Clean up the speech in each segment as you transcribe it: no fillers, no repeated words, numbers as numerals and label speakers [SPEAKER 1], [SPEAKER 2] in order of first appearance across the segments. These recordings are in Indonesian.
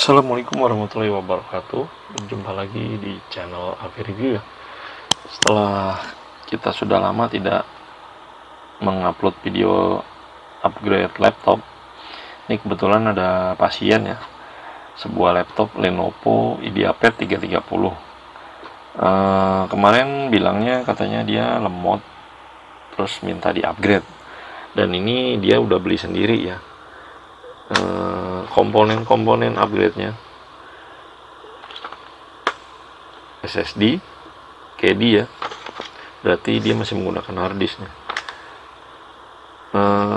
[SPEAKER 1] Assalamualaikum warahmatullahi wabarakatuh. Berjumpa lagi di channel Avi Review ya. Setelah kita sudah lama tidak mengupload video upgrade laptop, ini kebetulan ada pasien ya, sebuah laptop Lenovo IdeaPad 330. Kemarin bilangnya katanya dia lemot, terus minta di upgrade, dan ini dia udah beli sendiri ya. Komponen-komponen upgrade-nya SSD, KD ya, berarti dia masih menggunakan hard disknya.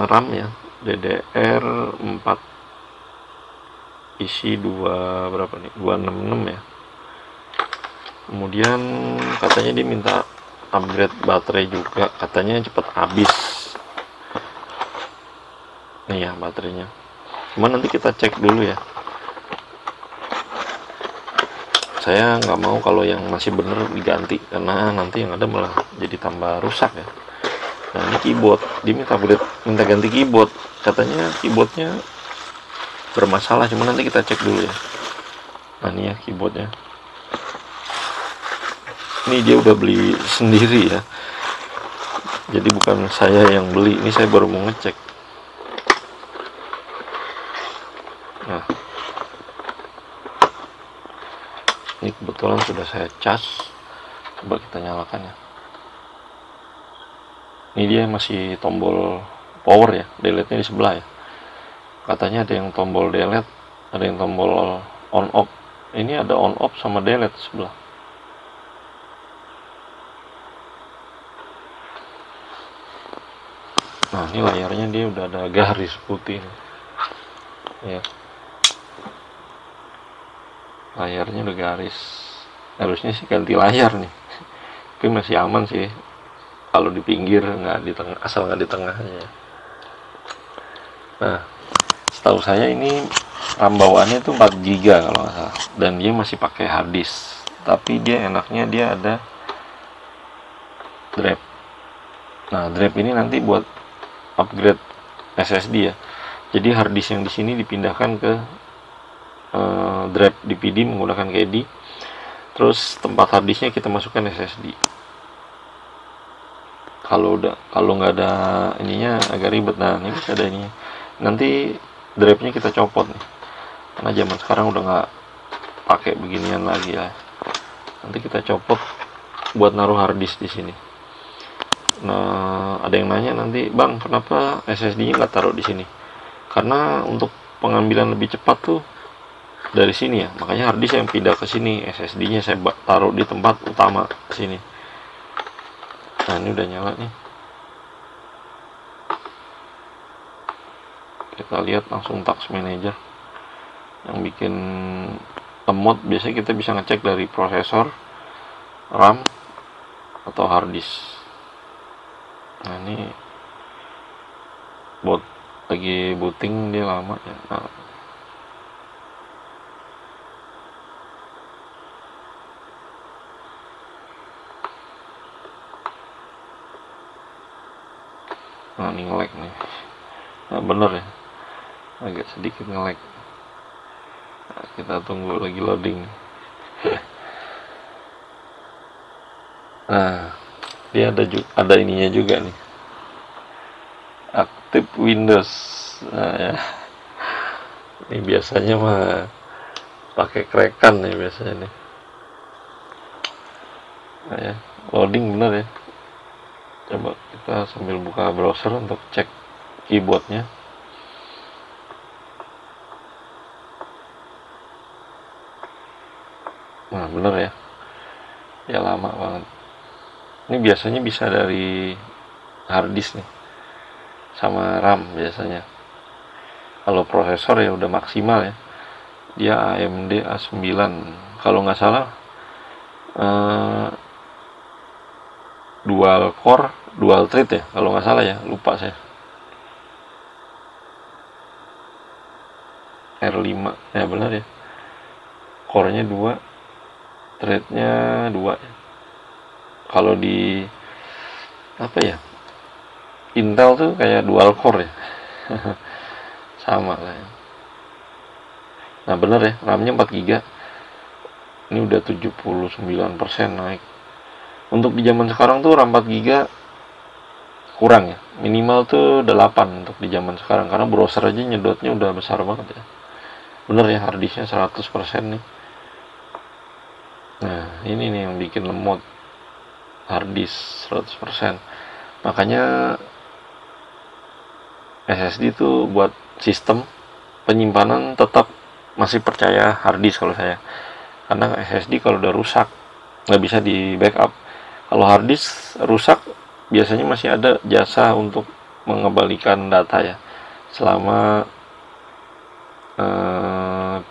[SPEAKER 1] RAM ya, DDR4 isi 2 berapa nih, 266 ya. Kemudian katanya dia minta upgrade baterai juga, katanya cepat habis nih ya baterainya. Cuman nanti kita cek dulu ya, saya nggak mau kalau yang masih bener diganti, karena nanti yang ada malah jadi tambah rusak ya. Nah ini keyboard, dia minta ganti keyboard, katanya keyboardnya bermasalah, cuman nanti kita cek dulu ya. Nah ini ya keyboardnya, ini dia udah beli sendiri ya, jadi bukan saya yang beli, ini saya baru mau ngecek. Nah, ini kebetulan sudah saya cas, coba kita nyalakan ya. Ini dia masih tombol power ya, delete-nya di sebelah ya. Katanya ada yang tombol delete, ada yang tombol on off. Ini ada on off sama delete di sebelah. Nah, ini layarnya dia udah ada garis putih nih. Ya. Layarnya udah garis, harusnya sih ganti layar nih, tapi masih aman sih kalau di pinggir, nggak di tengah, asal nggak di tengahnya. Nah, setahu saya ini RAM bawaannya itu 4 GB kalau nggak salah, dan dia masih pakai hard disk, tapi dia enaknya dia ada drive. Nah, drive ini nanti buat upgrade SSD ya, jadi hard disk yang di sini dipindahkan ke drive DVD menggunakan KD, terus tempat harddisknya kita masukkan SSD. Kalau nggak ada ininya agak ribet. Nah ini bisa ada ini, nanti drive-nya kita copot nih, karena zaman sekarang udah nggak pakai beginian lagi ya. Nanti kita copot buat naruh harddisk di sini. Nah ada yang nanya nanti, bang kenapa SSD-nya nggak taruh di sini? Karena untuk pengambilan lebih cepat tuh dari sini ya, makanya harddisk yang pindah ke sini, SSD-nya saya taruh di tempat utama sini. Nah ini udah nyala nih, kita lihat langsung task manager. Yang bikin lemot biasanya kita bisa ngecek dari prosesor, RAM, atau harddisk. Nah ini lagi booting, dia lama ya. Nah ini nge-lag nih. Nah bener ya, agak sedikit nge-lag. Nah, kita tunggu lagi loading. Nah dia ada ininya juga nih, aktif Windows. Nah ya, ini biasanya mah pakai krekan nih biasanya nih. Nah ya, loading bener ya. Coba kita sambil buka browser untuk cek keyboardnya. Nah bener ya, ya lama banget. Ini biasanya bisa dari hard disk nih sama RAM biasanya. Kalau prosesor ya udah maksimal ya, dia AMD A9 kalau nggak salah, dual core dual thread ya kalau nggak salah ya, lupa saya. R5 ya benar ya, core-nya 2, thread-nya 2 ya. Kalau di apa ya, Intel tuh kayak dual core ya. Sama lah ya. Nah bener ya, RAM-nya 4 GB. Ini udah 79% naik. Untuk di zaman sekarang tuh RAM 4 GB kurang ya. Minimal tuh 8 untuk di zaman sekarang, karena browser aja nyedotnya udah besar banget ya. Bener ya, harddisknya 100% nih. Nah ini nih yang bikin lemot, harddisk 100%. Makanya SSD tuh buat sistem penyimpanan tetap masih percaya harddisk kalau saya, karena SSD kalau udah rusak nggak bisa di backup. Kalau harddisk rusak biasanya masih ada jasa untuk mengembalikan data ya, selama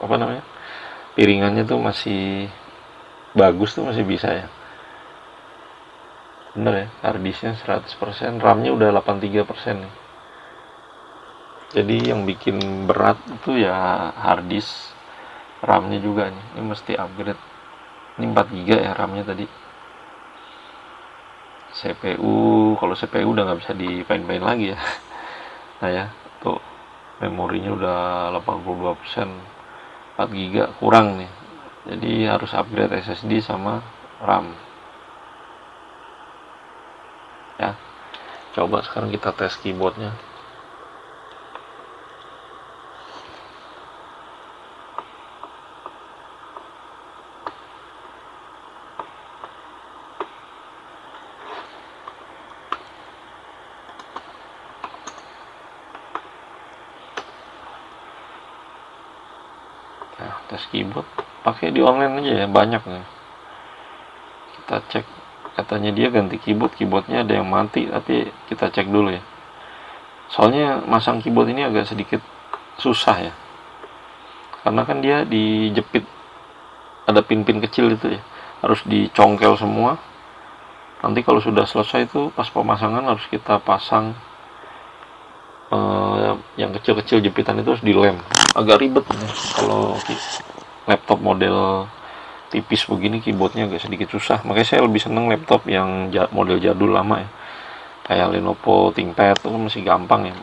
[SPEAKER 1] apa namanya, piringannya tuh masih bagus, tuh masih bisa ya. Bener ya, harddisknya 100%, RAM-nya udah 83% nih. Jadi yang bikin berat itu ya harddisk, RAM-nya juga nih. Ini mesti upgrade. Ini 4 GB ya RAM-nya tadi. CPU, kalau CPU udah nggak bisa dipain-pain lagi ya. Nah ya, tuh memorinya udah 82%, 4 GB kurang nih. Jadi harus upgrade SSD sama RAM. Ya, coba sekarang kita tes keyboardnya. Nah, tes keyboard pakai di online aja ya, banyak nih. Kita cek, katanya dia ganti keyboardnya ada yang mati, tapi kita cek dulu ya. Soalnya masang keyboard ini agak sedikit susah ya, karena kan dia dijepit, ada pin-pin kecil itu ya, harus dicongkel semua. Nanti kalau sudah selesai itu pas pemasangan harus kita pasang yang kecil-kecil jepitan itu harus dilem. Agak ribet nih kalau laptop model tipis begini, keyboardnya agak sedikit susah. Makanya saya lebih seneng laptop yang model jadul lama ya, kayak Lenovo ThinkPad itu masih gampang ya,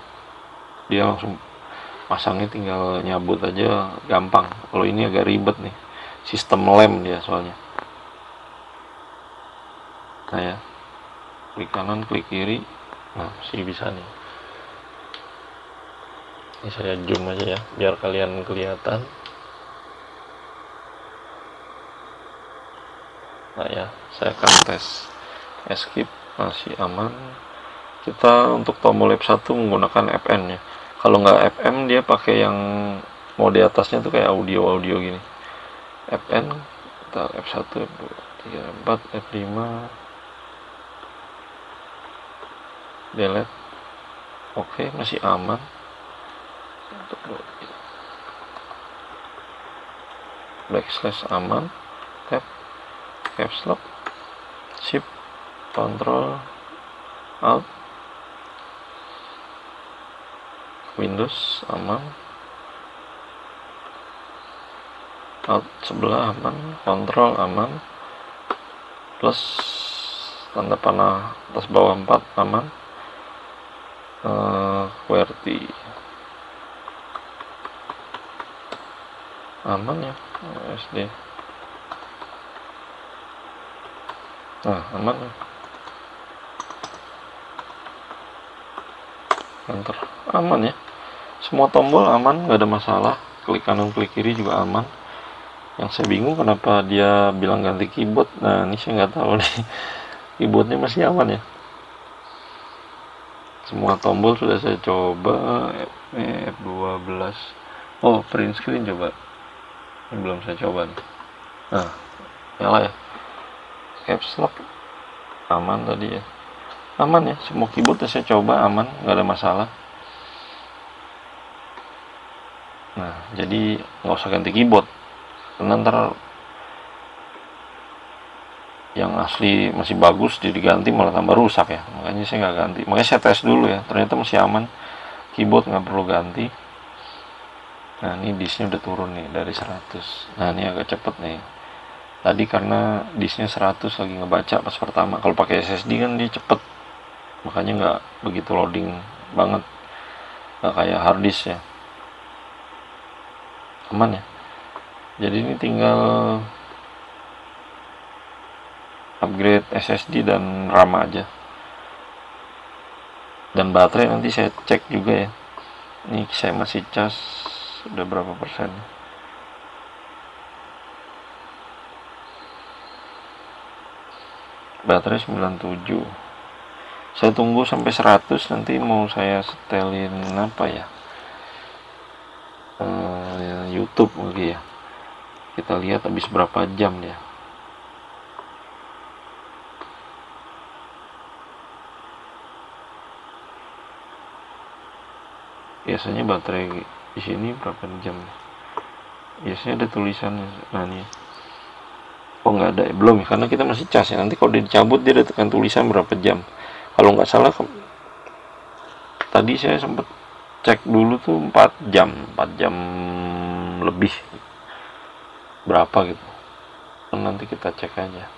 [SPEAKER 1] dia langsung pasangnya tinggal nyabut aja gampang. Kalau ini agak ribet nih, sistem lem dia soalnya. Nah ya, klik kanan klik kiri, nah masih bisa nih. Ini saya zoom aja ya biar kalian kelihatan. Nah ya, saya akan tes escape, masih aman. Kita untuk tombol F1 menggunakan Fn ya. Kalau nggak FM dia pakai yang mode atasnya tuh kayak audio gini. Fn, kita F1, F2, F3, F4, F5, delete. Oke, masih aman. Backslash aman, tab, caps lock, shift, control, alt, Windows aman, alt sebelah aman, control aman, plus tanda panah atas bawah 4 aman, QWERTY aman ya, SD. Nah, aman ya. Enter, aman ya. Semua tombol aman, nggak ada masalah. Klik kanan, klik kiri juga aman. Yang saya bingung kenapa dia bilang ganti keyboard. Nah, ini saya nggak tahu nih. Keyboardnya masih aman ya. Semua tombol sudah saya coba. F12. Oh, print screen coba. Ini belum saya coba nih. Nah, nyala ya. Caps lock aman tadi ya. Aman ya, semua keyboard saya coba aman, nggak ada masalah. Nah, jadi nggak usah ganti keyboard, karena ntar yang asli masih bagus jadi diganti malah tambah rusak ya. Makanya saya nggak ganti, makanya saya tes dulu ya, ternyata masih aman, keyboard nggak perlu ganti. Nah, ini disknya udah turun nih dari 100. Nah, ini agak cepet nih tadi karena disknya 100 lagi ngebaca pas pertama. Kalau pakai SSD kan dia cepet, makanya nggak begitu loading banget, nggak kayak harddisk ya. Aman ya. Jadi ini tinggal upgrade SSD dan RAM aja. Dan baterai nanti saya cek juga ya. Ini saya masih cas sudah berapa persen. Baterai 97. Saya tunggu sampai 100, nanti mau saya setelin apa ya, YouTube mungkin ya. Kita lihat habis berapa jam ya. Biasanya baterai di sini berapa jam? Biasanya ada tulisannya. Nah nih. Oh nggak ada, belum ya, karena kita masih cas ya. Nanti kalau dia dicabut dia ada tekan tulisan berapa jam. Kalau nggak salah tadi saya sempat cek dulu tuh 4 jam lebih berapa gitu. Nanti kita cek aja.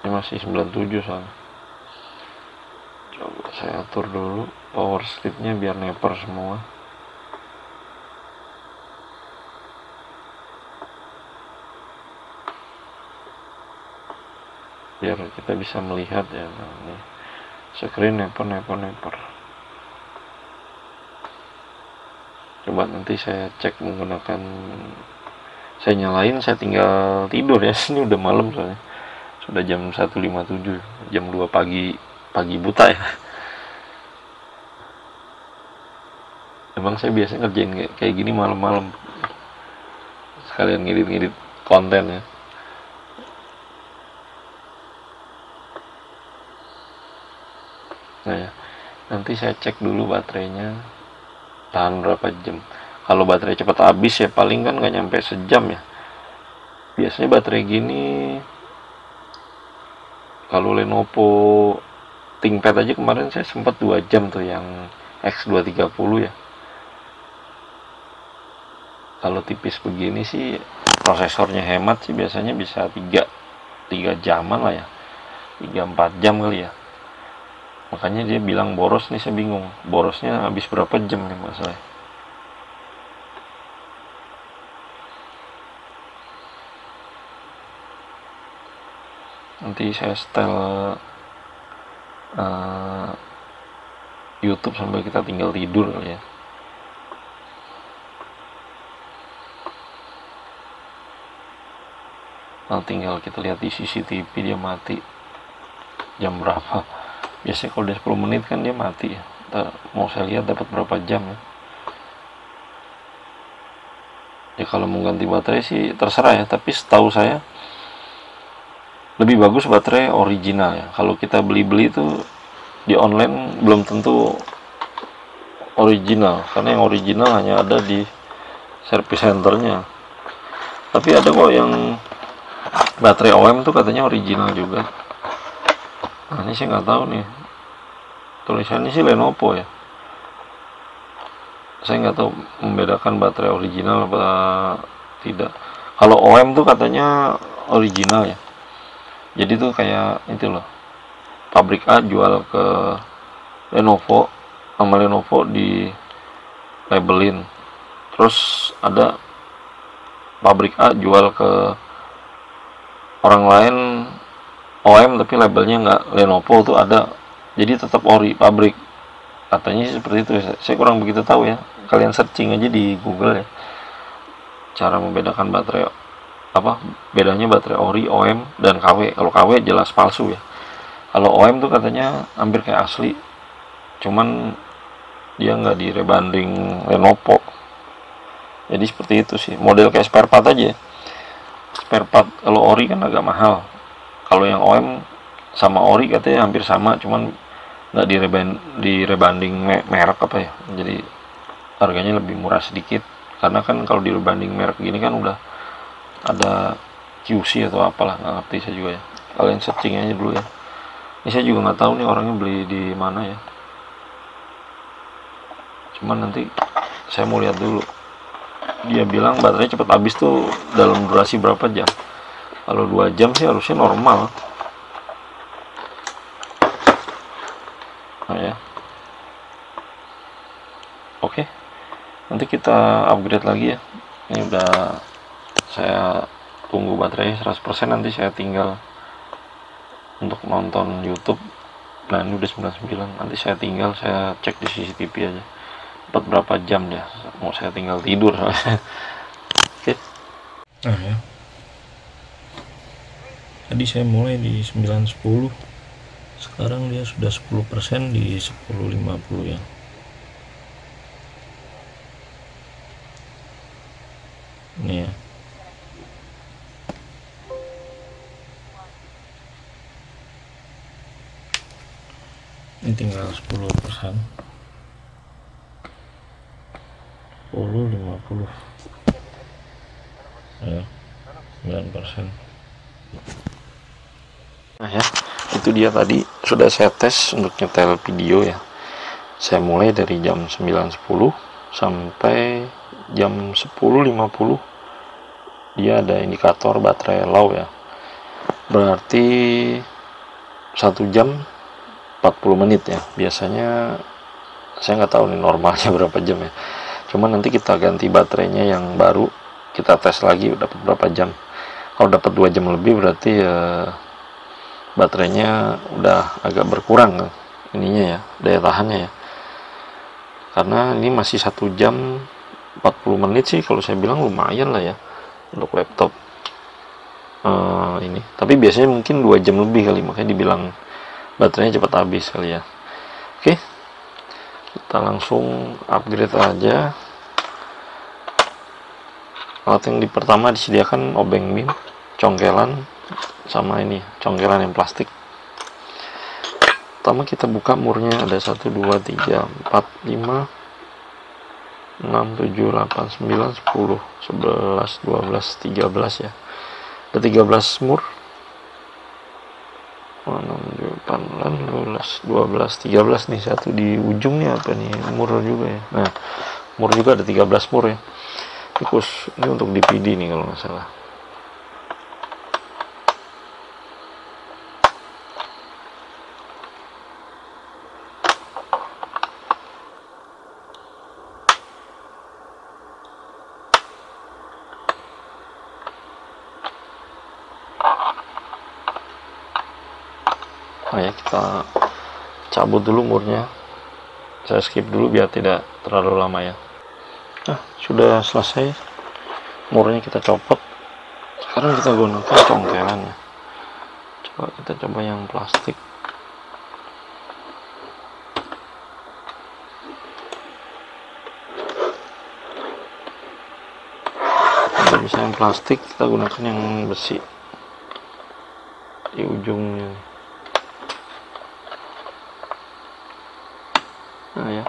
[SPEAKER 1] Ini masih 97 soalnya. Coba saya atur dulu power stripnya biar neper semua. Biar kita bisa melihat ya. Nah, ini screen neper. Coba nanti saya cek menggunakan, saya nyalain, saya tinggal tidur ya. Ini udah malam soalnya. Sudah jam 1.57, jam 2 pagi buta ya. Emang saya biasa ngerjain kayak gini malam-malam, sekalian ngedit konten ya. Nah ya, nanti saya cek dulu baterainya tahan berapa jam. Kalau baterai cepat habis ya paling kan nggak nyampe sejam ya. Biasanya baterai gini, kalau Lenovo ThinkPad aja kemarin saya sempat 2 jam tuh yang X230 ya. Kalau tipis begini sih prosesornya hemat sih, biasanya bisa 3 jaman lah ya, 3-4 jam kali ya. Makanya dia bilang boros nih, saya bingung borosnya habis berapa jam nih masalahnya. Nanti saya setel YouTube sambil kita tinggal tidur kali ya. Nah, tinggal kita lihat di CCTV dia mati jam berapa. Biasanya kalau udah 10 menit kan dia mati ya. Mau saya lihat dapat berapa jam ya. Ya kalau mau ganti baterai sih terserah ya, tapi setahu saya lebih bagus baterai original ya. Kalau kita beli-beli itu di online belum tentu original, karena yang original hanya ada di service centernya. Tapi ada kok yang baterai OEM tuh katanya original juga. Nah ini saya nggak tahu nih, tulisannya sih Lenovo ya. Saya nggak tahu membedakan baterai original apa tidak. Kalau OEM tuh katanya original ya. Jadi tuh kayak itu loh, pabrik A jual ke Lenovo, sama Lenovo di labelin. Terus ada pabrik A jual ke orang lain OEM tapi labelnya nggak Lenovo tuh ada. Jadi tetap ori pabrik. Katanya sih seperti itu. Saya kurang begitu tahu ya. Kalian searching aja di Google ya. Cara membedakan baterai, apa bedanya baterai ori, OEM, dan KW. Kalau KW jelas palsu ya. Kalau OEM tuh katanya hampir kayak asli, cuman dia nggak di rebanding Lenovo. Jadi seperti itu sih. Model kayak spare part aja. Spare part kalau ori kan agak mahal. Kalau yang OEM sama ori katanya hampir sama, cuman nggak di rebanding merek apa ya. Jadi harganya lebih murah sedikit. Karena kan kalau di rebanding merek gini kan udah ada QC atau apalah, nggak ngerti saya juga ya. Kalian searching aja dulu ya. Ini saya juga nggak tahu nih orangnya beli di mana ya. Cuman nanti saya mau lihat dulu. Dia bilang baterai cepat habis tuh dalam durasi berapa jam. Kalau 2 jam sih harusnya normal. Nah ya. Oke. Nanti kita upgrade lagi ya. Ini udah saya tunggu baterai 100%, nanti saya tinggal untuk nonton YouTube. Nah ini udah 99, nanti saya tinggal saya cek di CCTV aja dapat berapa jam ya, mau saya tinggal tidur. Oke. Nah ya, tadi saya mulai di 9.10, sekarang dia sudah 10% di 10.50 ya. Ini ya, ini tinggal 10%, 10.50 ya, 9%. Nah ya, itu dia tadi sudah saya tes untuk nyetel video ya. Saya mulai dari jam 9.10 sampai jam 10.50 dia ada indikator baterai low ya, berarti 1 jam 40 menit ya. Biasanya saya nggak tahu nih normalnya berapa jam ya, cuman nanti kita ganti baterainya yang baru, kita tes lagi dapat berapa jam. Kalau dapat 2 jam lebih berarti ya baterainya udah agak berkurang ininya ya, daya tahannya ya, karena ini masih 1 jam 40 menit sih kalau saya bilang lumayan lah ya untuk laptop ini. Tapi biasanya mungkin 2 jam lebih kali, makanya dibilang baterainya cepat habis kali ya. Oke, kita langsung upgrade aja. Alat yang pertama disediakan obeng BIM, congkelan, sama ini congkelan yang plastik. Pertama kita buka murnya, ada 1 2 3 4 5 6 7 8 9 10 11 12 13 ya, ada 13 mur. 6 7 8 12 13 nih, satu di ujungnya apa nih, mur juga ya. Nah mur juga ada 13 mur ya. Terus ini untuk DPD nih kalau nggak salah. Nah ya, kita cabut dulu murnya, saya skip dulu biar tidak terlalu lama ya. Nah sudah selesai murnya, kita copot. Sekarang kita gunakan congkelan ya. Kita coba yang plastik. Kalau bisa yang plastik, kita gunakan yang besi di ujungnya. Nah ya,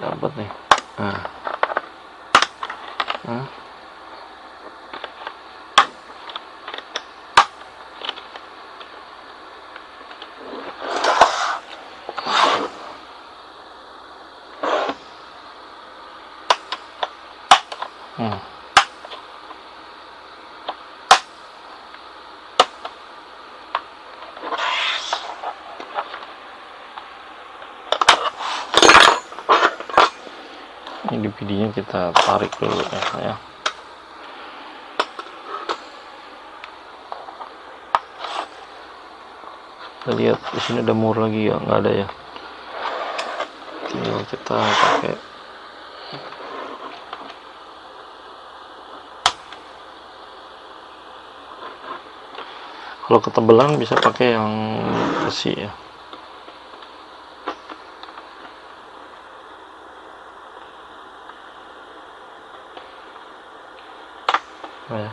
[SPEAKER 1] dapat nih. Nah. Ini DPD-nya kita tarik dulu ya. Kita lihat di sini ada mur lagi ya, nggak ada ya. Tinggal kita pakai kalau ketebalan bisa pakai yang besi ya. Nah, ya.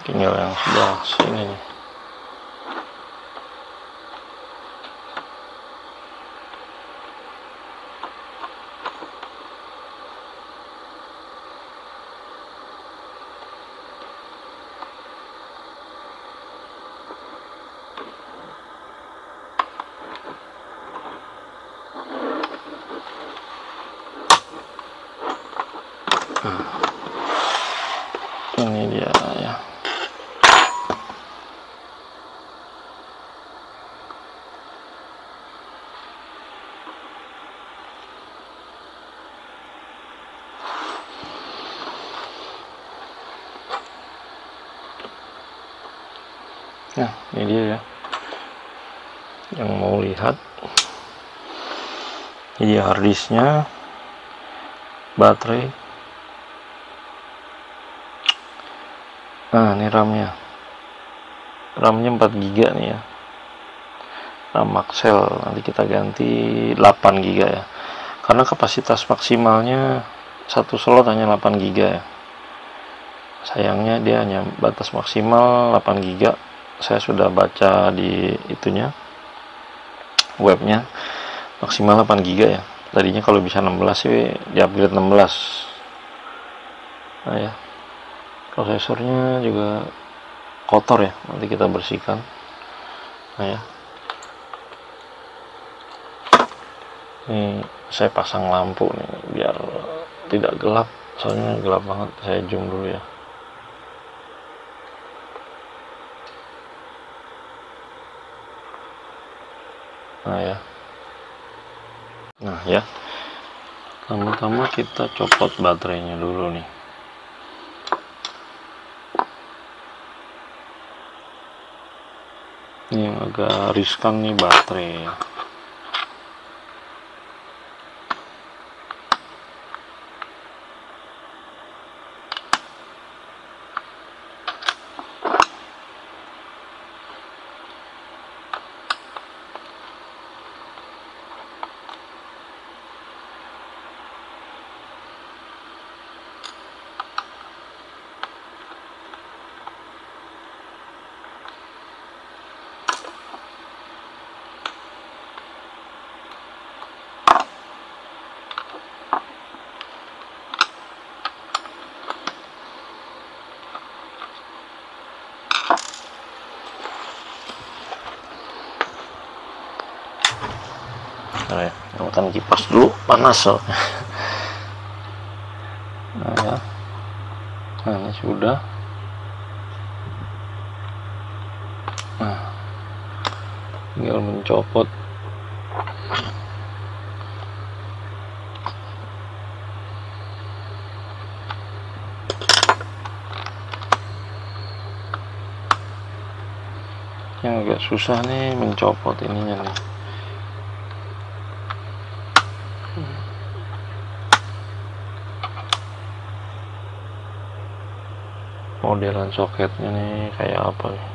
[SPEAKER 1] Tinggal yang sebelah sini nih. Nah, ini dia ya, yang mau lihat. Ini harddisknya, baterai. Nah, ini RAM-nya 4 GB nih ya, RAM Maxell. Nanti kita ganti 8 GB ya, karena kapasitas maksimalnya satu slot hanya 8 GB ya. Sayangnya dia hanya batas maksimal 8 GB. Saya sudah baca di itunya, webnya, maksimal 8 GB ya. Tadinya kalau bisa 16 sih di upgrade 16. Nah ya, prosesornya juga kotor ya, nanti kita bersihkan. Nah ya, ini saya pasang lampu nih biar tidak gelap, soalnya gelap banget. Saya zoom dulu ya. Nah ya, pertama-tama kita copot baterainya dulu nih. Ini yang agak riskan nih baterai ya. Nah ya, nyalakan kipas dulu, panas soalnya. Nah ya, nah ini sudah. Nah, tinggal mencopot. Yang agak susah nih mencopot ininya nih. Modelan soketnya nih kayak apa nih?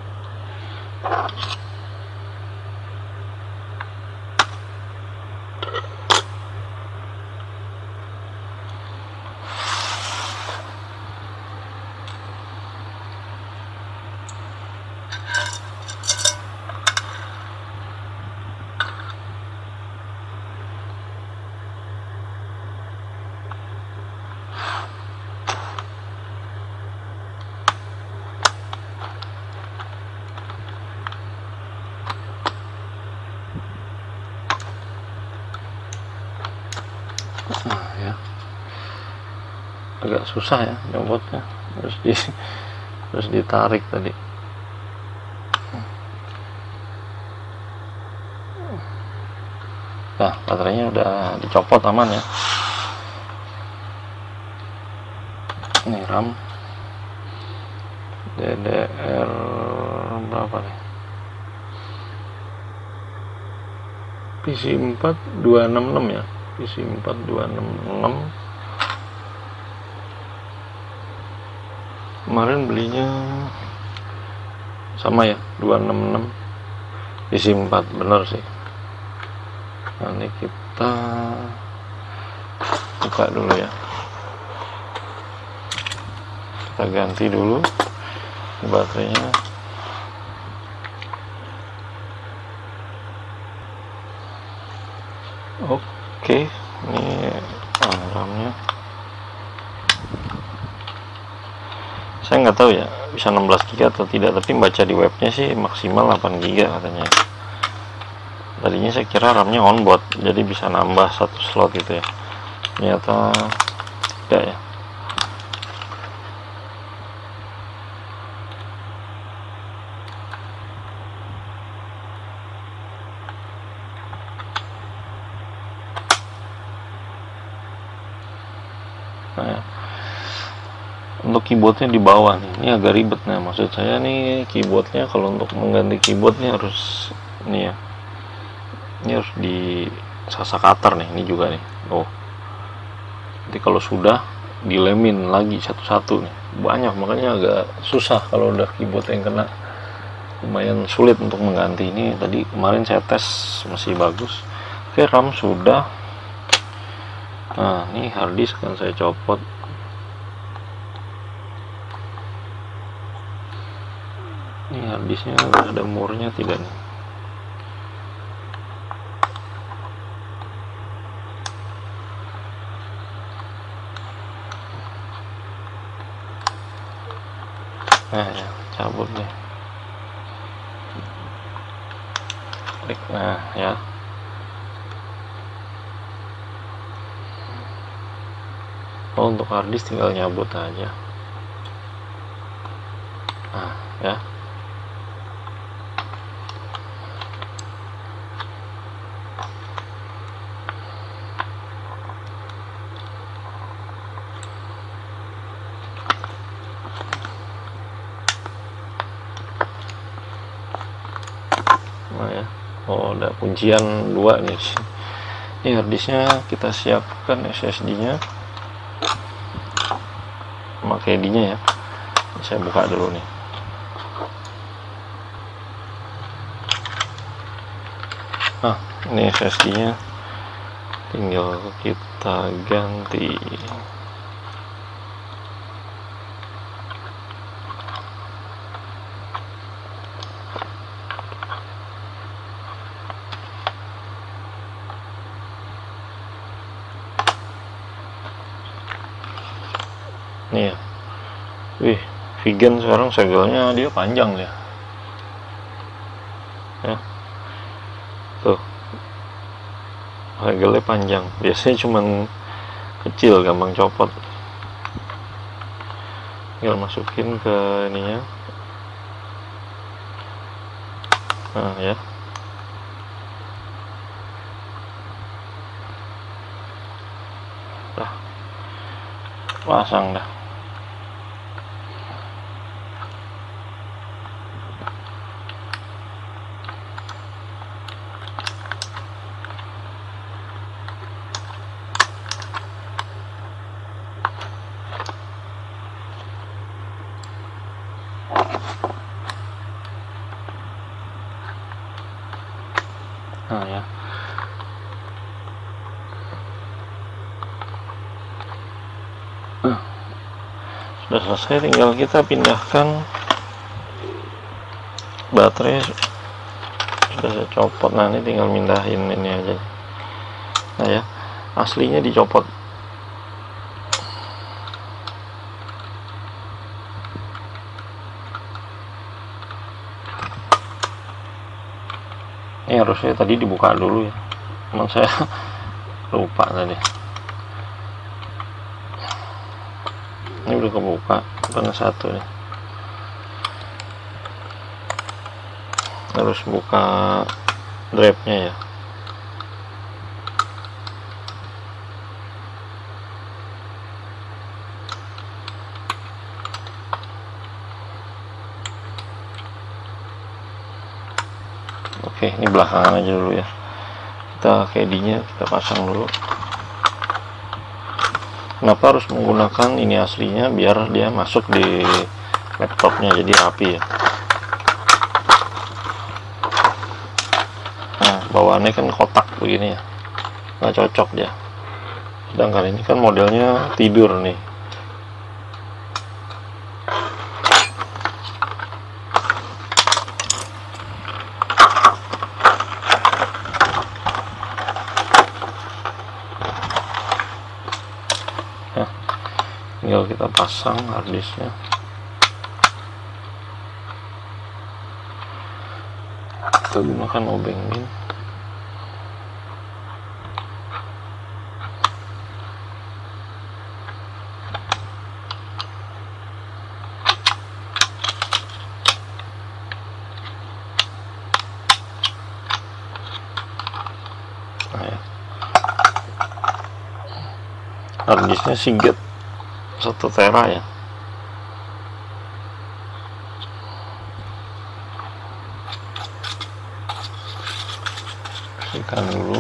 [SPEAKER 1] Nah ya, agak susah ya nyobotnya, harus ditarik tadi. Nah, baterainya udah dicopot aman ya. Ini RAM DDR berapa nih? PC4 266 ya, PC4 266. Kemarin belinya sama ya, 266 PC4, bener sih. Nah, ini kita buka dulu ya, kita ganti dulu baterainya. Oke, ini RAM-nya. Saya nggak tahu ya bisa 16 GB atau tidak, tapi baca di webnya sih maksimal 8 GB katanya. Tadinya saya kira RAM-nya onboard, jadi bisa nambah satu slot gitu ya. Ternyata tidak ya. Nah, ya. Untuk keyboardnya di bawah nih, ini agak ribet. Nah maksud saya nih, keyboardnya kalau untuk mengganti keyboardnya harus ini ya, ini harus di sasa cutter nih, ini juga nih. Oh, nanti kalau sudah dilemin lagi satu-satu nih, banyak, makanya agak susah kalau udah keyboard yang kena, lumayan sulit untuk mengganti. Ini tadi kemarin saya tes masih bagus. Oke, RAM sudah. Nah ini harddisk kan saya copot. Ini harddisknya ada murnya tidak nih? Nah ya, cabut deh. Klik, nah ya. Oh, untuk harddisk tinggal nyabut aja. Nah ya. Nah ya. Oh, ada kuncian 2 nih. Ini harddisknya kita siapkan SSD-nya, pakai ID-nya ya. Saya buka dulu nih. Nah, ini SSD-nya tinggal kita ganti. Nih ya. Wih, vegan sekarang segelnya dia panjang ya. Ya. Tuh. Segelnya panjang. Biasanya cuman kecil, gampang copot. Tinggal masukin ke ininya. Nah, ya. Dah. Pasang dah. Nah ya. Sudah selesai, tinggal kita pindahkan baterai. Sudah saya copot. Nah ini tinggal mindahin ini aja. Nah ya, aslinya dicopot. Ini harusnya tadi dibuka dulu ya, cuman saya lupa tadi. Ini udah kebuka, bukan satu nih. Harus buka drive-nya ya. Oke, ini belakangan aja dulu ya. Kita KD-nya kita pasang dulu. Kenapa harus menggunakan ini aslinya? Biar dia masuk di laptopnya jadi rapi ya. Nah, bawaannya kan kotak begini ya, nggak cocok dia. Sedangkan ini kan modelnya tidur nih. Tinggal kita pasang harddisknya. Kita gunakan obeng min. Nah ya, harddisknya Seagate 1 tera ya. bersihkan dulu.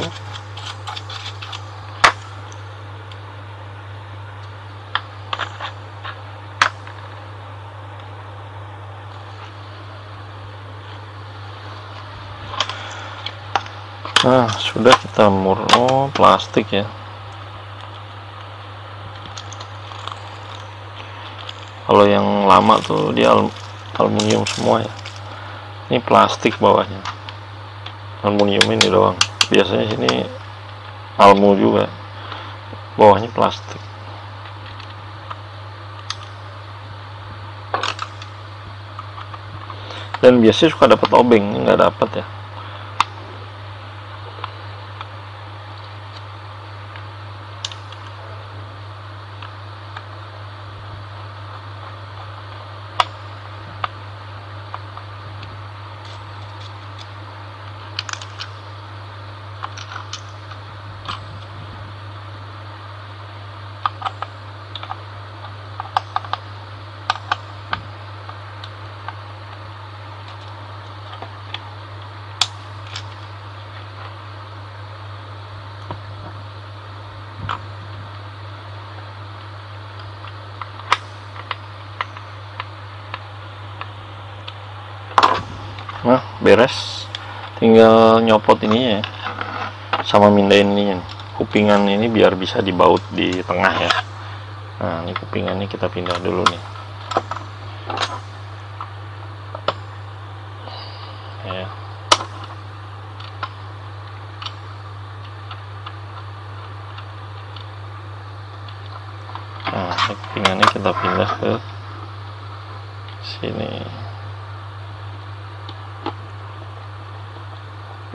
[SPEAKER 1] Nah, sudah kita murno plastik ya. Kalau yang lama tuh dia aluminium semua ya. Ini plastik bawahnya. Aluminium ini doang. Biasanya sini almu juga. Bawahnya plastik. Dan biasanya suka dapat obeng, nggak dapat ya. Nah, beres, tinggal nyopot ininya ya, sama mindahin ininya, kupingan ini biar bisa dibaut di tengah ya. Nah, ini kupingannya kita pindah dulu nih ya. Nah, ini kupingannya kita pindah ke sini.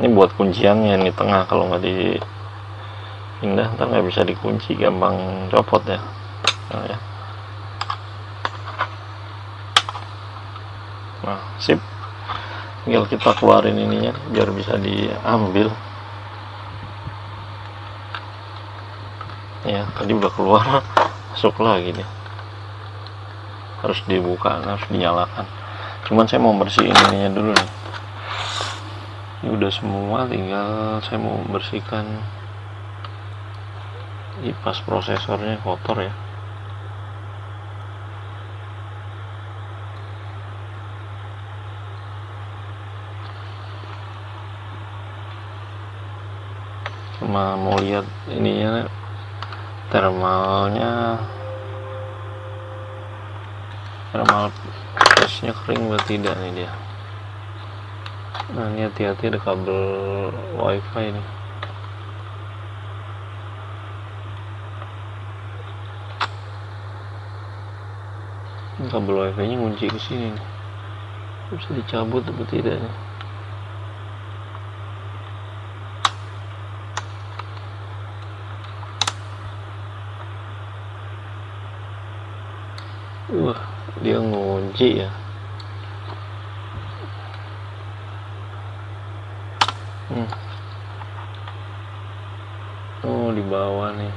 [SPEAKER 1] Ini buat kunciannya di tengah, kalau nggak dipindah ntar nggak bisa dikunci, gampang copot ya. Nah, ya. Nah, sip, tinggal kita keluarin ininya biar bisa diambil ya. Tadi udah keluar, masuk lagi nih, harus dibuka, harus dinyalakan. Cuman saya mau bersihin ininya dulu nih. Ini udah semua, tinggal saya mau bersihkan. Ini pas prosesornya kotor ya. Cuma mau lihat ininya, thermal paste-nya kering atau tidak nih dia. Nah, ini hati-hati ada kabel wifi nih. Kabel wifi nya ngunci ke sini nih. Bisa dicabut atau tidak nih? Dia ngunci ya. Oh, di bawah nih.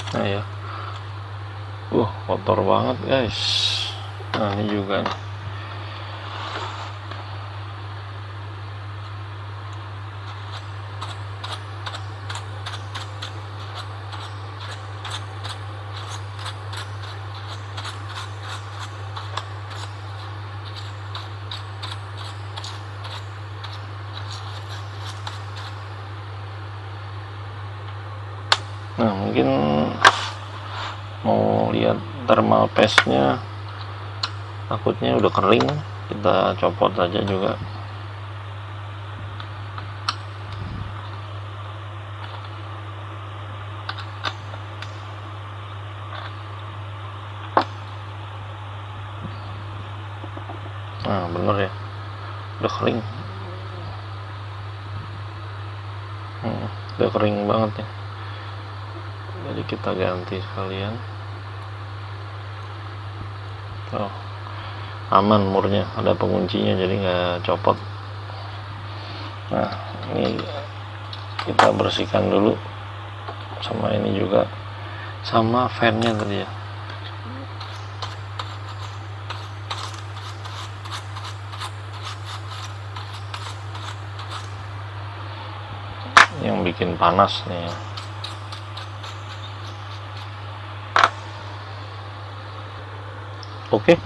[SPEAKER 1] Nah ya, kotor banget guys. Nah, ini juga nih. Nah, mungkin mau lihat thermal paste-nya, takutnya udah kering, kita copot aja juga. Nah, bener ya, udah kering. Udah kering banget ya. Jadi kita ganti sekalian. Oh. aman, murnya ada penguncinya jadi nggak copot. Nah, ini kita bersihkan dulu, sama ini juga, sama fan-nya tadi ya. Yang bikin panas nih ya. Oke,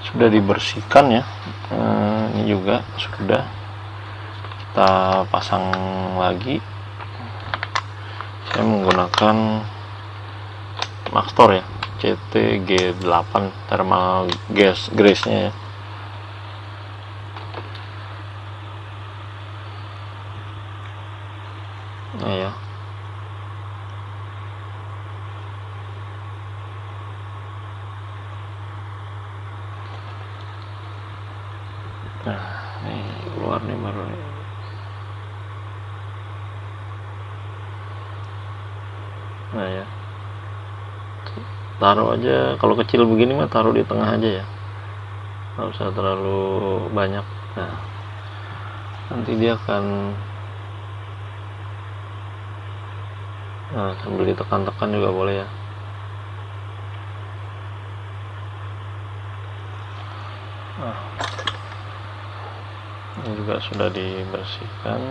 [SPEAKER 1] sudah dibersihkan ya. Ini juga sudah kita pasang lagi. Saya menggunakan Maxtor ya, CT-G8 thermal grease-nya ya. Nah ya, nah nih keluar nih baru nih. Nah ya, taruh aja, kalau kecil begini mah taruh di tengah aja ya, nggak usah terlalu banyak. Nah, nanti dia akan sambil ditekan-tekan juga boleh ya. Nah, ini juga sudah dibersihkan.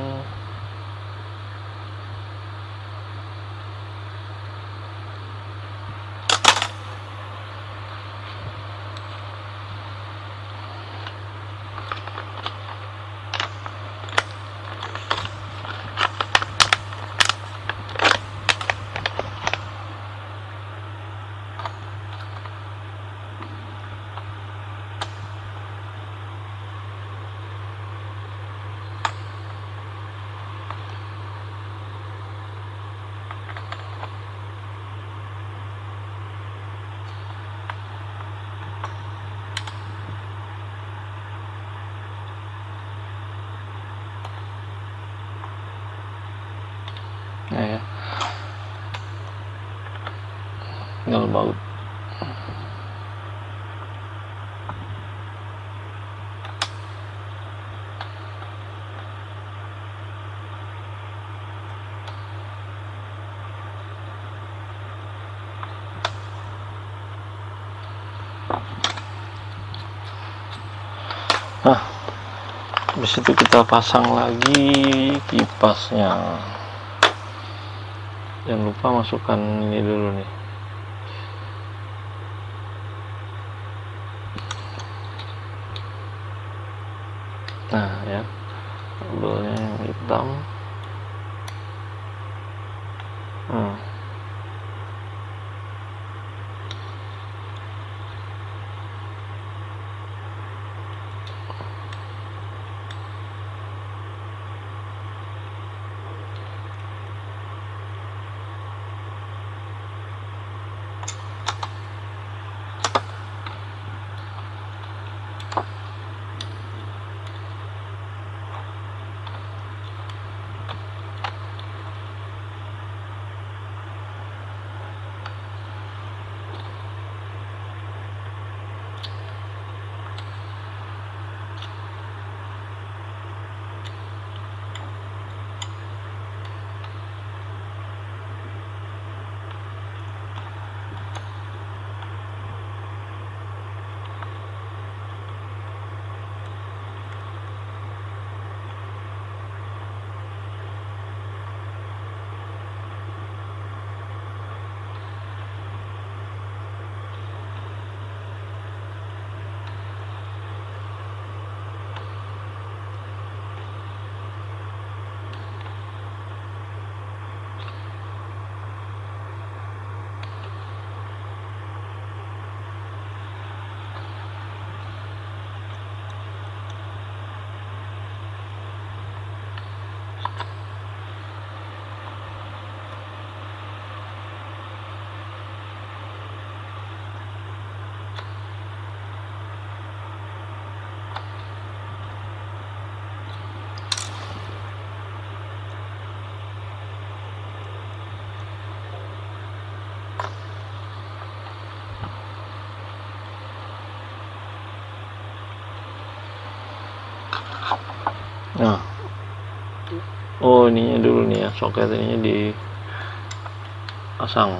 [SPEAKER 1] Nah ya, tinggal baut. Nah, habis itu kita pasang lagi kipasnya. Jangan lupa masukkan ini dulu nih. Nah ya, kabelnya yang hitam. soket ini dipasang.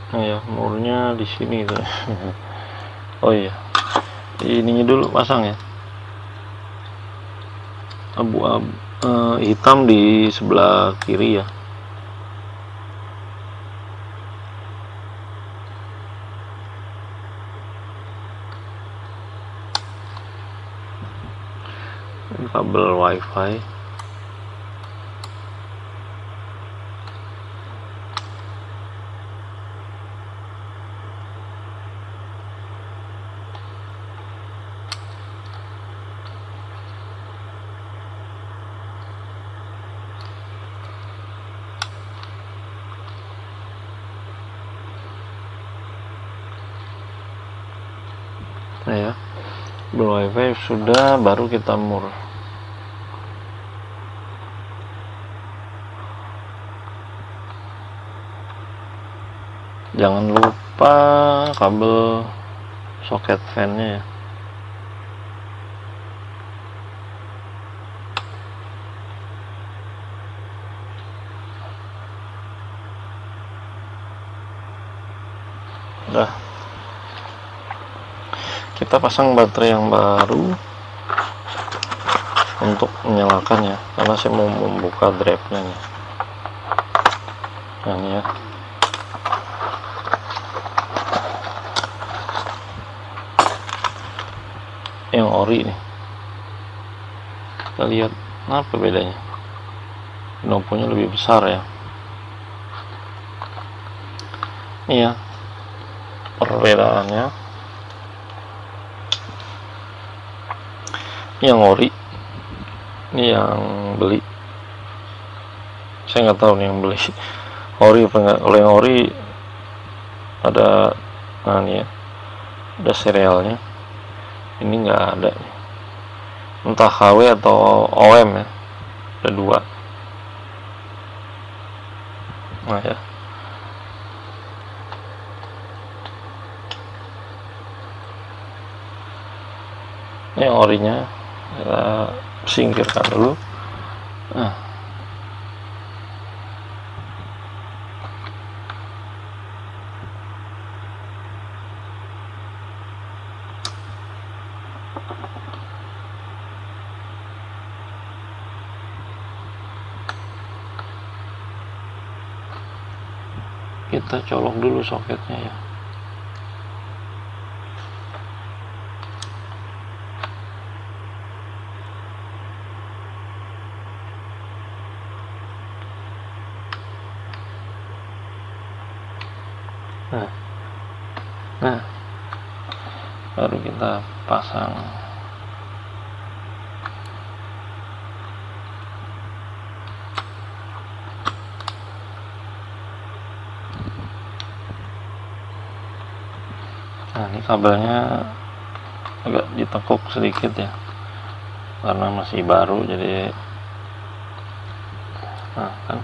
[SPEAKER 1] Nah ya, murnya di sini tuh. Oh iya, ininya dulu pasang ya. Hitam di sebelah kiri ya. Kabel wifi. Nah ya, kabel wifi sudah, baru kita mur. Jangan lupa kabel soket fan-nya ya. Udah, kita pasang baterai yang baru untuk menyalakan ya, karena saya mau membuka drive-nya nih. Nah ini ya, yang ori nih, kita lihat apa bedanya. Nomornya lebih besar ya. Ini ya perbedaannya. Ini yang ori, ini yang beli. Saya nggak tahu nih yang beli ori apa enggak. Kalau yang ori ada, nah ini ya, ada serialnya. Ini nggak ada, entah KW atau OM ya, ada dua. Nah ya, ini yang orinya kita singkirkan dulu. Nah, kita colok dulu soketnya ya. Nah, baru kita pasang. Nah, ini kabelnya agak ditekuk sedikit ya, karena masih baru, jadi nah kan.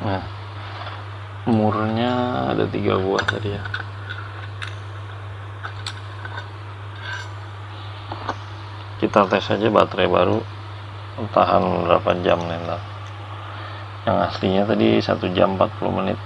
[SPEAKER 1] Nah, murnya ada 3 buah tadi ya. Kita tes aja baterai baru tahan berapa jam nih. Yang aslinya tadi 1 jam 40 menit.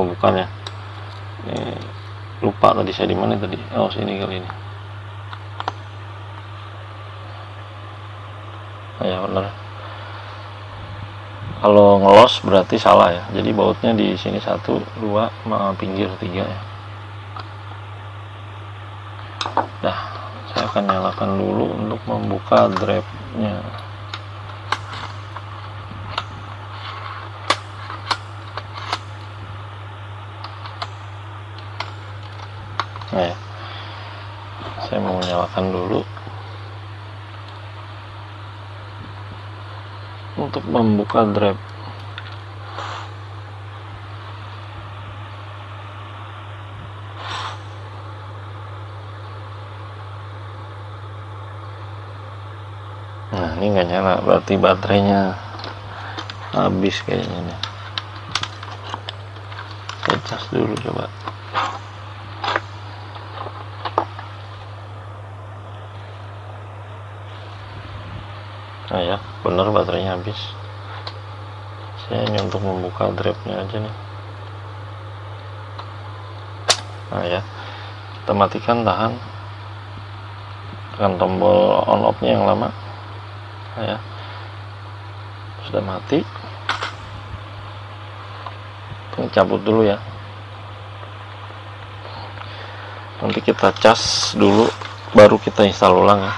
[SPEAKER 1] Oh bukan ya, ini lupa tadi saya di mana tadi. Oh sini kali ini. Oh, ya benar. Kalau ngelos berarti salah ya. Jadi bautnya di sini 1, 2, sama pinggir 3 ya. Nah, saya akan nyalakan dulu untuk membuka drive-nya. Nah ya, saya mau nyalakan dulu untuk membuka drive. Nah ini nggak nyala, berarti baterainya habis kayaknya nih. Saya cas dulu coba. Nah ya, bener baterainya habis. Saya hanya untuk membuka drive-nya aja nih. Nah ya, kita matikan, tahan, tekan tombol on off-nya yang lama. Nah ya, sudah mati. Cabut dulu ya. Nanti kita cas dulu, baru kita install ulang ya.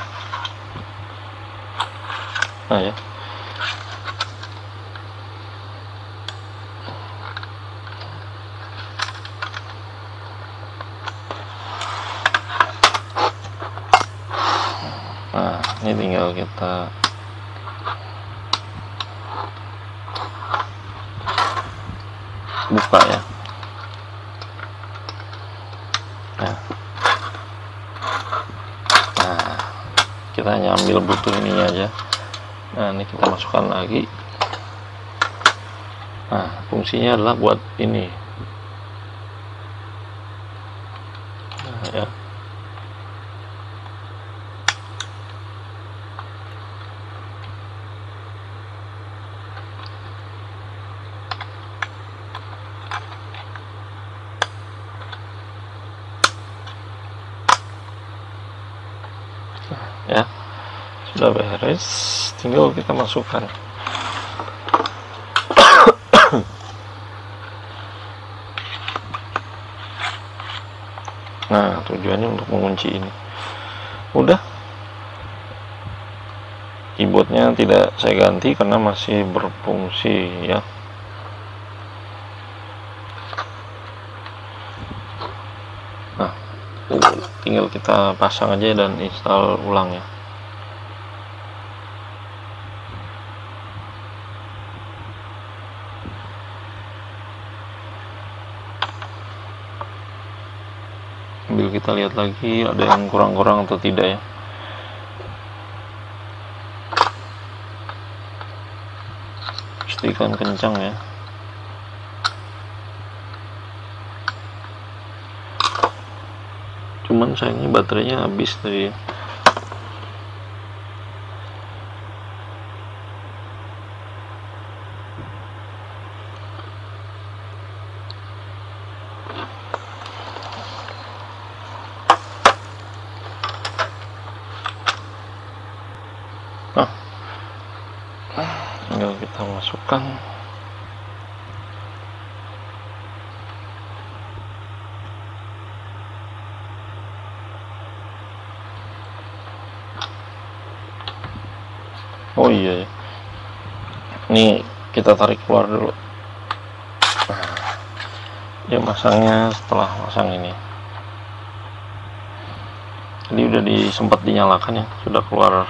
[SPEAKER 1] Nah ya, nah ini tinggal kita buka ya. Nah, kita hanya ambil butuh ini aja. Nah ini kita masukkan lagi. Nah fungsinya adalah buat ini. Nah ya, ya sudah beres, tinggal kita masukkan. Nah tujuannya untuk mengunci ini. Udah, keyboardnya tidak saya ganti karena masih berfungsi ya. Nah tinggal kita pasang aja dan install ulang ya. Sambil kita lihat lagi ada yang kurang-kurang atau tidak ya. Pastikan kencang ya. Cuman sayangnya baterainya habis tadi ya. Tinggal kita masukkan. Oh iya ya, ini kita tarik keluar dulu. Ya masangnya setelah masang ini, jadi udah sempat dinyalakan ya, sudah keluar.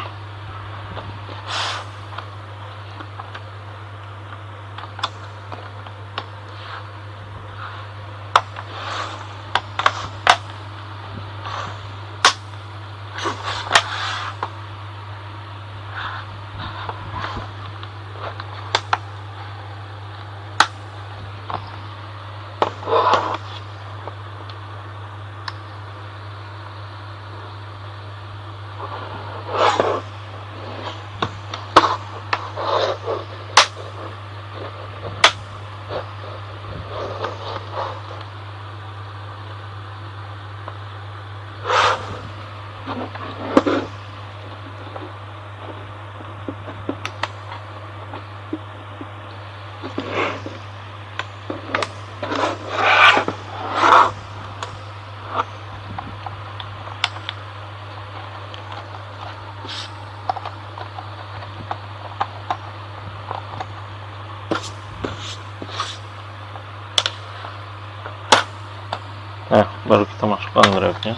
[SPEAKER 1] Nah, baru kita masukkan drive-nya.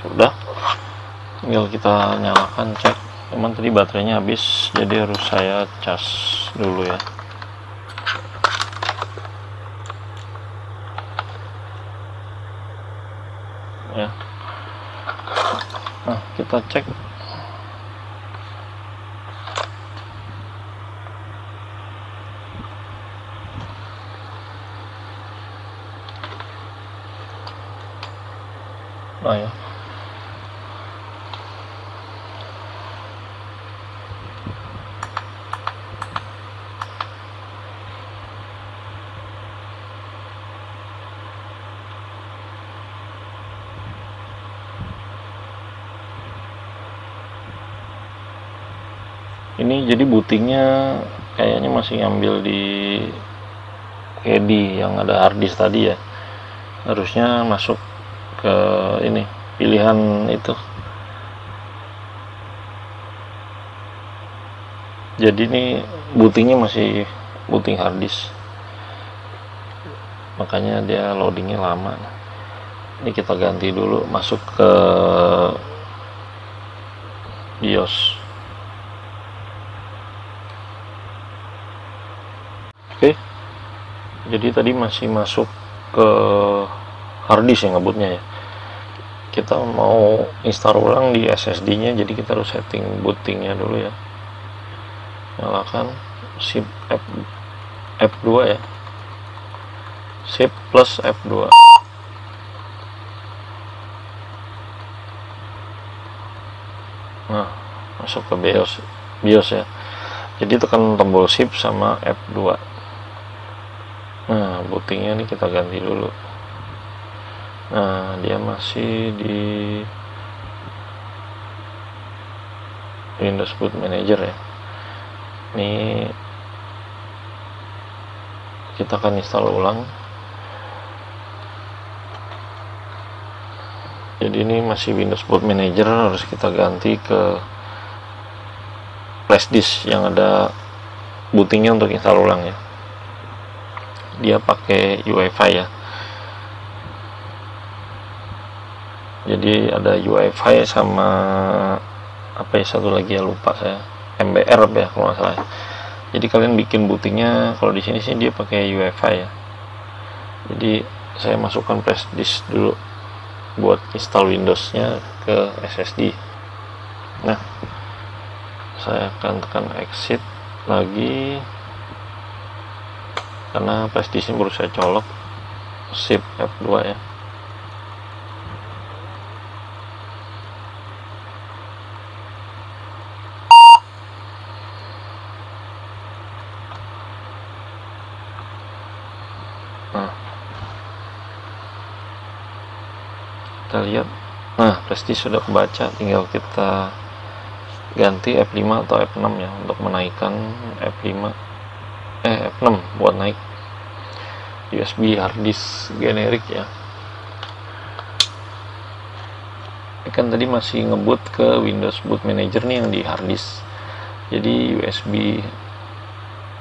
[SPEAKER 1] Sudah, tinggal kita nyalakan, cek. Cuman tadi baterainya habis, jadi harus saya cas dulu ya. Nah, kita cek. Nah ya, ini jadi bootingnya kayaknya masih ngambil di Kedi yang ada harddisk tadi ya. Harusnya masuk ke ini pilihan itu. Jadi ini bootingnya masih booting harddisk, makanya dia loadingnya lama. Ini kita ganti dulu, masuk ke BIOS. Oke, jadi tadi masih masuk ke harddisk yang ngebutnya ya. Kita mau install ulang di SSD nya, jadi kita harus setting bootingnya dulu ya. Nyalakan shift F2 ya, shift plus F2. Nah, masuk ke BIOS ya. Jadi tekan tombol shift sama F2. Nah, bootingnya ini kita ganti dulu. Nah, dia masih di Windows Boot Manager ya. Ini kita akan install ulang. Jadi ini masih Windows Boot Manager, harus kita ganti ke flash disk yang ada bootingnya untuk install ulang ya. Dia pakai UEFI ya. Jadi ada UEFI sama apa ya, satu lagi ya, lupa saya, MBR ya kalau nggak salah. Jadi kalian bikin bootingnya, kalau di sini sih dia pakai UEFI ya. Jadi saya masukkan flash disk dulu buat install Windows-nya ke SSD. Nah, saya akan tekan exit lagi karena flash disk baru saya colok, shift F2 ya. Nah, kita lihat, nah flash disk sudah kebaca, tinggal kita ganti F5 atau F6 ya untuk menaikkan F6 buat naik USB harddisk generik ya. Ini kan tadi masih ngebut ke Windows Boot Manager nih yang di harddisk. Jadi USB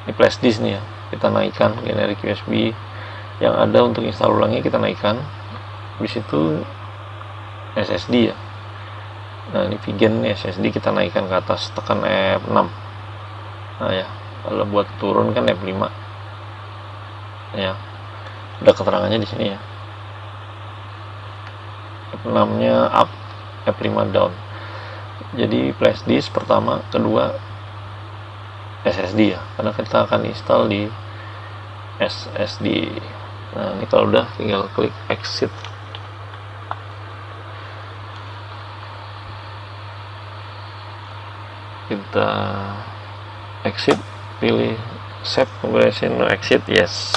[SPEAKER 1] ini flash disk nih ya, kita naikkan generik USB yang ada untuk install ulangnya, kita naikkan. Habis itu SSD ya. Nah, ini Vigen nih SSD, kita naikkan ke atas, tekan F6. Nah ya, kalau buat turun kan F5 ya. Ada keterangannya di sini ya. F6 nya up, F5 down. Jadi flash disk pertama, kedua SSD ya, karena kita akan install di SSD. Nah, ini kalau udah tinggal klik exit. Kita exit, pilih save configuration, exit, yes.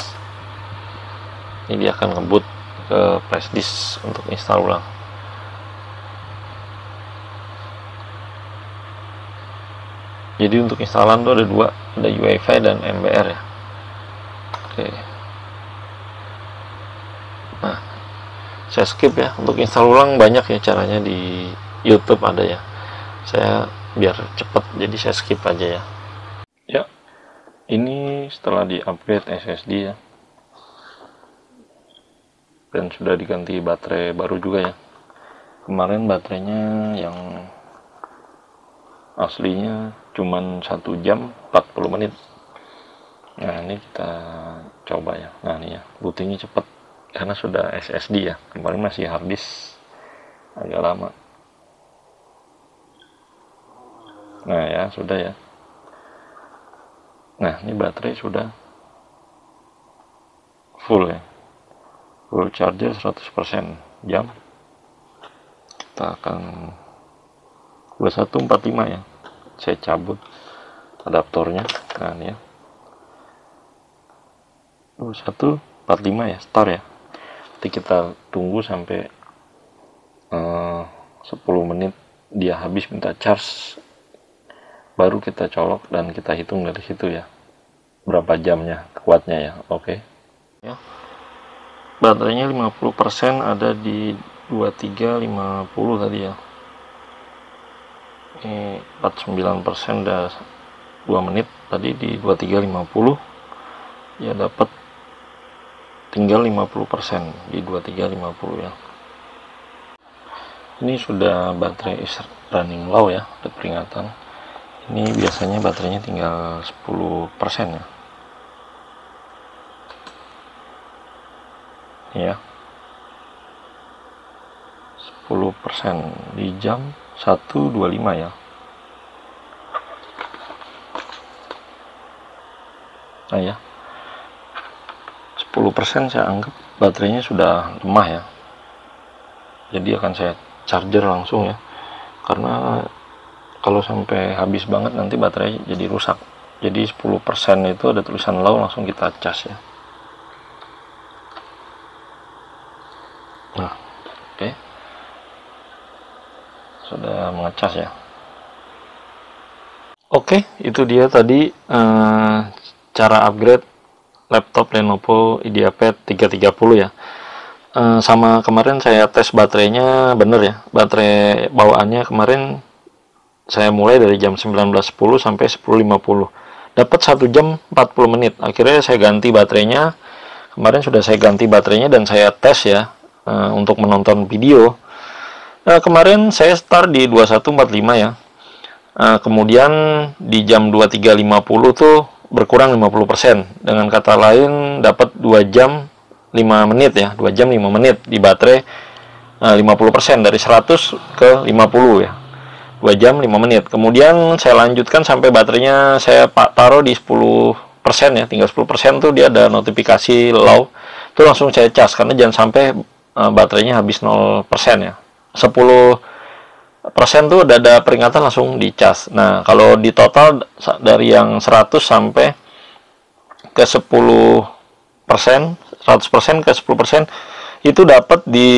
[SPEAKER 1] ini dia akan ngebut ke flash disk untuk install ulang. Jadi untuk instalan tuh ada dua, ada UEFI dan MBR ya. Oke. Nah, saya skip ya. Untuk install ulang banyak ya caranya, di YouTube ada ya. Saya biar cepet jadi saya skip aja ya. Ya, ini setelah di upgrade SSD ya, dan sudah diganti baterai baru juga ya. Kemarin baterainya yang aslinya cuman 1 jam 40 menit. Nah, ini kita coba ya. Nah, ini ya, bootingnya cepet karena sudah SSD ya. Kemarin masih hard disk, agak lama. Nah ya, sudah ya. Nah, ini baterai sudah full ya, full charger 100% jam. Kita akan 2145 ya, saya cabut adaptornya. Nah, ini ya 2145 ya, start ya. Nanti kita tunggu sampai 10 menit dia habis minta charge, baru kita colok dan kita hitung dari situ ya, berapa jamnya kuatnya ya. Oke ya, baterainya 50% ada di 2350 tadi ya. Ini 49% udah 2 menit tadi di 2350 ya, dapat tinggal 50% di 2350 ya. Ini sudah baterai is running low ya, ada peringatan. Ini biasanya baterainya tinggal 10% ya. Ini ya, 10% di jam 1.25 ya. Nah ya, 10% saya anggap baterainya sudah lemah ya. Jadi akan saya charger langsung ya, karena kalau sampai habis banget nanti baterai jadi rusak. Jadi 10% itu ada tulisan low, langsung kita cas ya. Nah, oke. Sudah mengecas ya. Oke, itu dia tadi cara upgrade laptop Lenovo IdeaPad 330 ya. Sama kemarin saya tes baterainya bener ya. Baterai bawaannya kemarin saya mulai dari jam 19.10 sampai 10.50. Dapat 1 jam 40 menit. Akhirnya saya ganti baterainya. Kemarin sudah saya ganti baterainya dan saya tes ya untuk menonton video. Kemarin saya start di 2145 ya. Kemudian di jam 23.50 tuh berkurang 50%. Dengan kata lain dapat 2 jam 5 menit ya, 2 jam 5 menit di baterai 50% dari 100 ke 50 ya. 2 jam 5 menit. Kemudian saya lanjutkan sampai baterainya saya taruh di 10% ya, tinggal 10% tuh dia ada notifikasi low. Itu langsung saya cas karena jangan sampai baterainya habis 0% ya. 10% tuh ada peringatan langsung dicas. Nah, kalau di total dari yang 100 sampai ke 10%, 100% ke 10% itu dapat di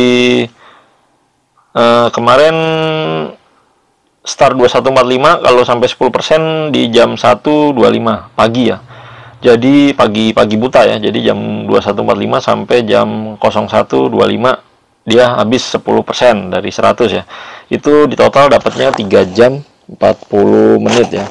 [SPEAKER 1] kemarin start 2145, kalau sampai 10% di jam 1.25 pagi ya. Jadi pagi buta ya. Jadi jam 21.45 sampai jam 01.25 dia habis 10% dari 100 ya. Itu di total dapatnya 3 jam 40 menit ya.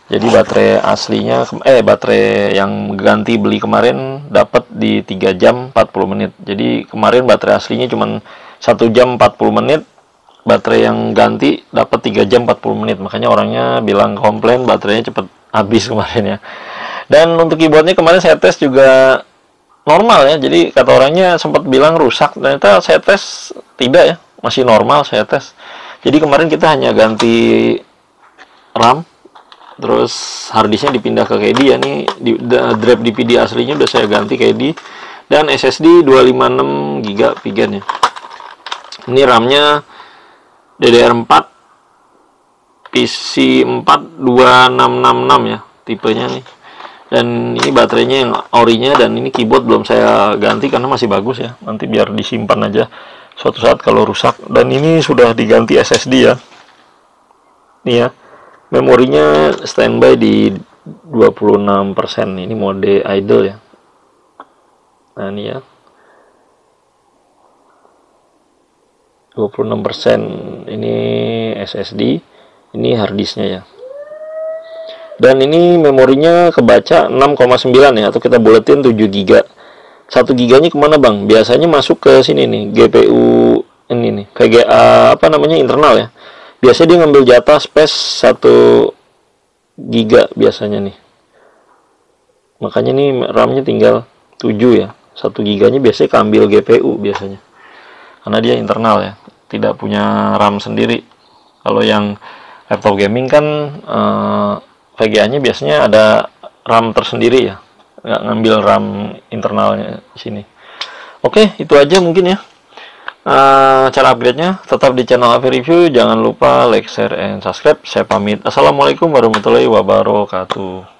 [SPEAKER 1] Jadi baterai aslinya baterai yang ganti beli kemarin dapat di 3 jam 40 menit. Jadi kemarin baterai aslinya cuma 1 jam 40 menit. Baterai yang ganti dapat 3 jam 40 menit. Makanya orangnya bilang komplain baterainya cepet habis kemarin ya. Dan untuk keyboardnya kemarin saya tes juga normal ya. Jadi kata orangnya sempat bilang rusak, ternyata saya tes tidak ya, masih normal saya tes. Jadi kemarin kita hanya ganti RAM, terus harddisknya dipindah ke KD ya. Nih drive DPD aslinya udah saya ganti KD, dan SSD 256 GB Pigen ya. Ini RAM-nya DDR4 PC4 2666 ya tipenya nih. Dan ini baterainya yang orinya, dan ini keyboard belum saya ganti karena masih bagus ya. Nanti biar disimpan aja suatu saat kalau rusak. Dan ini sudah diganti SSD ya. Nih ya. Memorinya standby di 26%. Ini mode idle ya. Nah, ini ya. 26% ini SSD, ini harddisknya ya. Dan ini memorinya kebaca 6,9 ya, atau kita buletin 7 GB. 1 GB-nya kemana bang? Biasanya masuk ke sini nih, GPU ini nih, VGA apa namanya, internal ya. Biasanya dia ngambil jatah space 1 GB biasanya nih. Makanya nih RAM-nya tinggal 7 ya. 1 GB-nya biasanya keambil GPU biasanya. Karena dia internal ya, tidak punya RAM sendiri. Kalau yang laptop gaming kan VGA-nya biasanya ada RAM tersendiri ya, nggak ngambil RAM internalnya di sini. Oke, itu aja mungkin ya cara upgrade-nya. Tetap di channel AV Review, jangan lupa like, share, and subscribe. Saya pamit. Assalamualaikum warahmatullahi wabarakatuh.